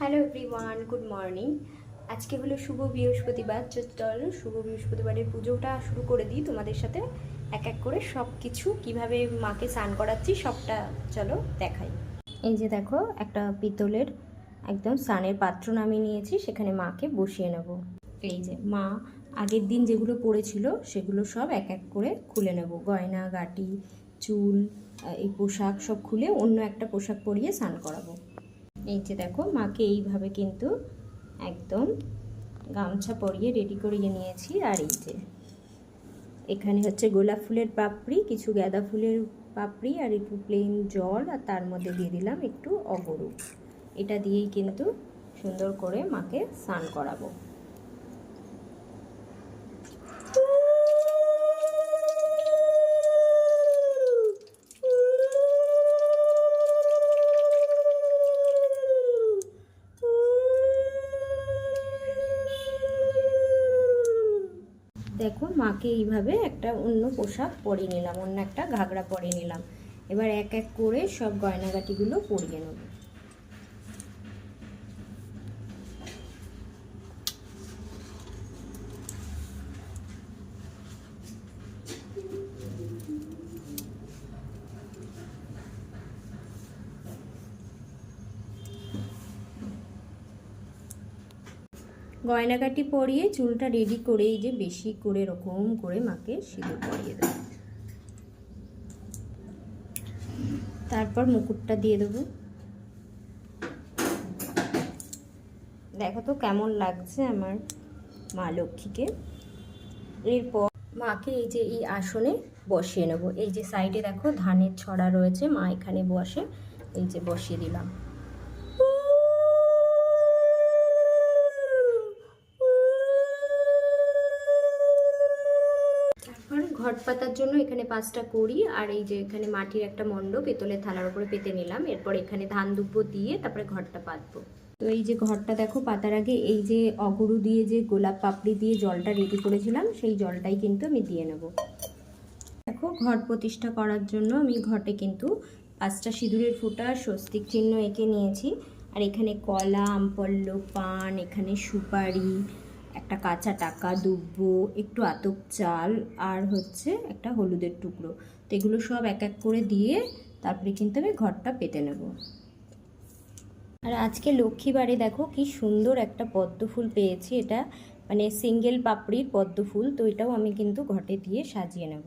Hello everyone, good morning. আজকে হলো শুভ বৃহস্পতিবার। চলো শুভ বৃহস্পতিবারের পুজোটা শুরু করে দিই তোমাদের সাথে। এক এক করে সব কিছু কীভাবে মাকে স্নান করাচ্ছি সবটা চলো দেখাই। এই যে দেখো, একটা পিতলের একদম স্নানের পাত্র নামিয়ে নিয়েছি, সেখানে মাকে বসিয়ে নেব। এই যে মা আগের দিন যেগুলো পরেছিল সেগুলো সব এক এক করে খুলে নেব। গয়না গাটি, চুল, এই পোশাক সব খুলে অন্য একটা পোশাক পরিয়ে স্নান করাবো। এই যে দেখো, মাকে এইভাবে কিন্তু একদম গামছা পরিয়ে রেডি করিয়ে নিয়েছি। আর এই যে এখানে হচ্ছে গোলাপ ফুলের পাপড়ি, কিছু গাঁদা ফুলের পাপড়ি আর একটু প্লেন জল, আর তার মধ্যে দিয়ে দিলাম একটু অগরু। এটা দিয়েই কিন্তু সুন্দর করে মাকে স্নান করাবো। দেখো, মাকে এইভাবে একটা অন্য পোশাক পরিয়ে নিলাম, অন্য একটা ঘাগরা পরিয়ে নিলাম। এবার এক এক করে সব গয়নাগাটিগুলো পরিয়ে নেব। গয়নাগাটি পরিয়ে চুলটা রেডি করে এই যে বেশি করে এরকম করে মাকে সিঁদুর পরিয়ে দেব। তারপর মুকুটটা দিয়ে দেবো। দেখো তো কেমন লাগছে আমার মা লক্ষ্মীকে। এরপর মাকে এই যে এই আসনে বসিয়ে নেব। এই যে সাইডে দেখো ধানের ছড়া রয়েছে, মা এখানে বসে, এই যে বসিয়ে দিলাম। ঘট পাতার জন্য এখানে 5টা কড়ি আর এই যে এখানে মাটির একটা মণ্ড পেতলের থালার উপরে পেতে নিলাম। এরপর এখানে ধান দুব্বো দিয়ে তারপরে ঘরটা পাতবো। তো এই যে ঘরটা দেখো পাতার আগে এই যে অগরু দিয়ে যে গোলাপ পাপড়ি দিয়ে জলটা রেডি করেছিলাম সেই জলটাই কিন্তু আমি দিয়ে নেব। দেখো, ঘট প্রতিষ্ঠা করার জন্য আমি ঘটে কিন্তু 5টা সিঁদুরের ফোঁটা স্বস্তিক চিহ্ন এঁকে নিয়েছি। আর এখানে কলা, আমপল্লব, পান, এখানে সুপারি, একটা কাঁচা টাকা, দুব্বো, একটু আতপ চাল আর হচ্ছে একটা হলুদের টুকরো। তো এগুলো সব এক এক করে দিয়ে তারপরে কিন্তু আমি ঘরটা পেতে নেব। আর আজকে লক্ষ্মীবারে দেখো কি সুন্দর একটা পদ্ম ফুল পেয়েছি। এটা মানে সিঙ্গেল পাপড়ির পদ্ম ফুল, তো এটাও আমি কিন্তু ঘটে দিয়ে সাজিয়ে নেব।